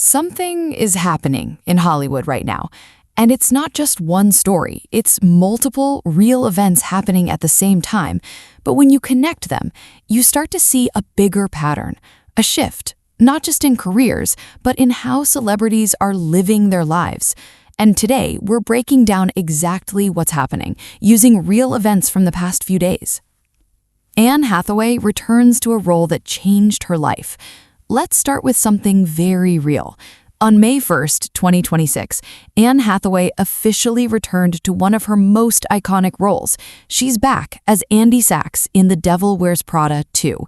Something is happening in Hollywood right now, and it's not just one story, it's multiple real events happening at the same time. But when you connect them, you start to see a bigger pattern, a shift, not just in careers, but in how celebrities are living their lives. And today, we're breaking down exactly what's happening, using real events from the past few days. Anne Hathaway returns to a role that changed her life. Let's start with something very real. On May 1st, 2026, Anne Hathaway officially returned to one of her most iconic roles. She's back as Andy Sachs in The Devil Wears Prada 2.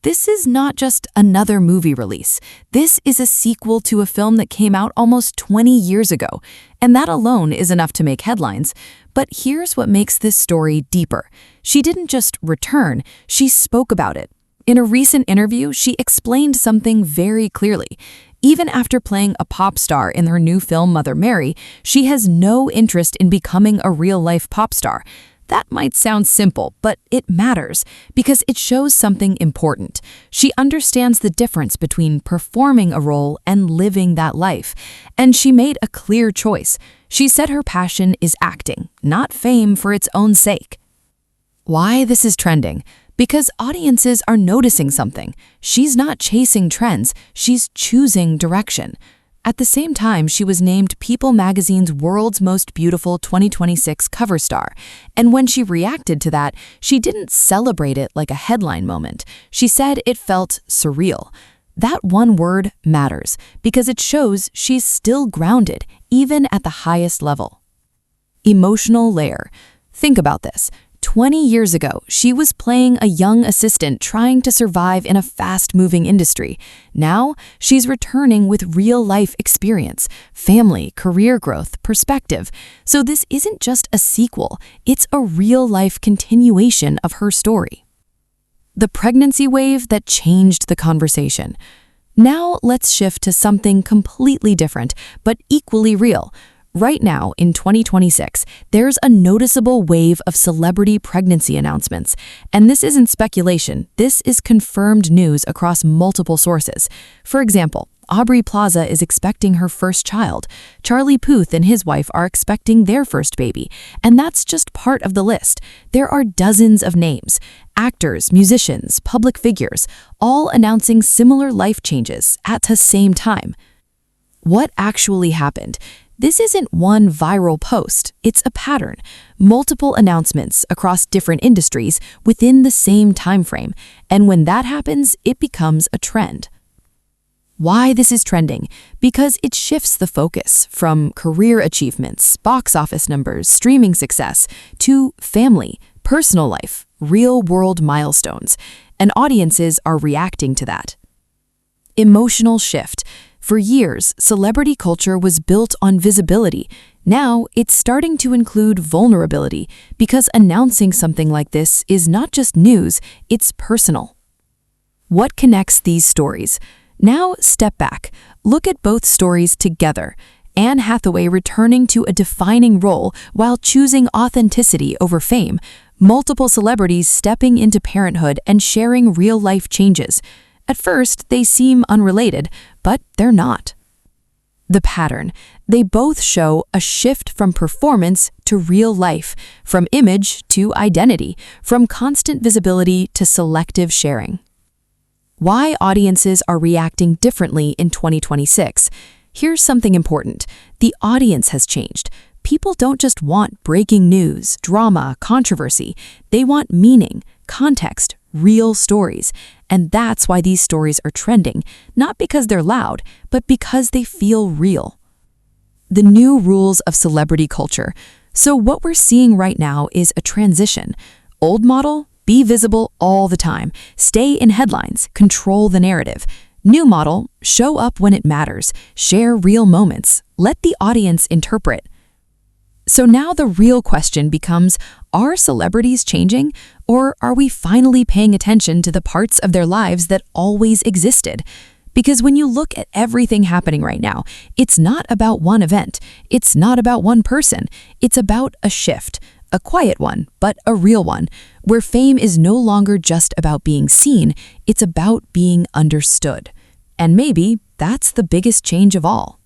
This is not just another movie release. This is a sequel to a film that came out almost 20 years ago, and that alone is enough to make headlines. But here's what makes this story deeper. She didn't just return, she spoke about it. In a recent interview, she explained something very clearly. Even after playing a pop star in her new film Mother Mary, she has no interest in becoming a real-life pop star. That might sound simple, but it matters because it shows something important. She understands the difference between performing a role and living that life. And she made a clear choice. She said her passion is acting, not fame for its own sake. Why this is trending? Because audiences are noticing something. She's not chasing trends, she's choosing direction. At the same time, she was named People magazine's World's Most Beautiful 2026 cover star. And when she reacted to that, she didn't celebrate it like a headline moment. She said it felt surreal. That one word matters because it shows she's still grounded, even at the highest level. Emotional layer. Think about this. 20 years ago, she was playing a young assistant trying to survive in a fast-moving industry. Now, she's returning with real-life experience, family, career growth, perspective. So this isn't just a sequel, it's a real-life continuation of her story. The pregnancy wave that changed the conversation. Now, let's shift to something completely different, but equally real. Right now, in 2026, there's a noticeable wave of celebrity pregnancy announcements. And this isn't speculation, this is confirmed news across multiple sources. For example, Aubrey Plaza is expecting her first child. Charlie Puth and his wife are expecting their first baby. And that's just part of the list. There are dozens of names. Actors, musicians, public figures, all announcing similar life changes at the same time. What actually happened? This isn't one viral post, it's a pattern. Multiple announcements across different industries within the same time frame. And when that happens, it becomes a trend. Why this is trending? Because it shifts the focus from career achievements, box office numbers, streaming success, to family, personal life, real-world milestones. And audiences are reacting to that. Emotional shift. For years, celebrity culture was built on visibility. Now, it's starting to include vulnerability because announcing something like this is not just news, it's personal. What connects these stories? Now, step back. Look at both stories together. Anne Hathaway returning to a defining role while choosing authenticity over fame. Multiple celebrities stepping into parenthood and sharing real-life changes. At first, they seem unrelated, but they're not. The pattern. They both show a shift from performance to real life, from image to identity, from constant visibility to selective sharing. Why audiences are reacting differently in 2026? Here's something important. The audience has changed. People don't just want breaking news, drama, controversy. They want meaning, context, real stories. And that's why these stories are trending, not because they're loud, but because they feel real. The new rules of celebrity culture. So what we're seeing right now is a transition. Old model, be visible all the time, stay in headlines, control the narrative. New model, show up when it matters, share real moments, let the audience interpret. So now the real question becomes, are celebrities changing, or are we finally paying attention to the parts of their lives that always existed? Because when you look at everything happening right now, it's not about one event, it's not about one person, it's about a shift, a quiet one, but a real one, where fame is no longer just about being seen, it's about being understood. And maybe that's the biggest change of all.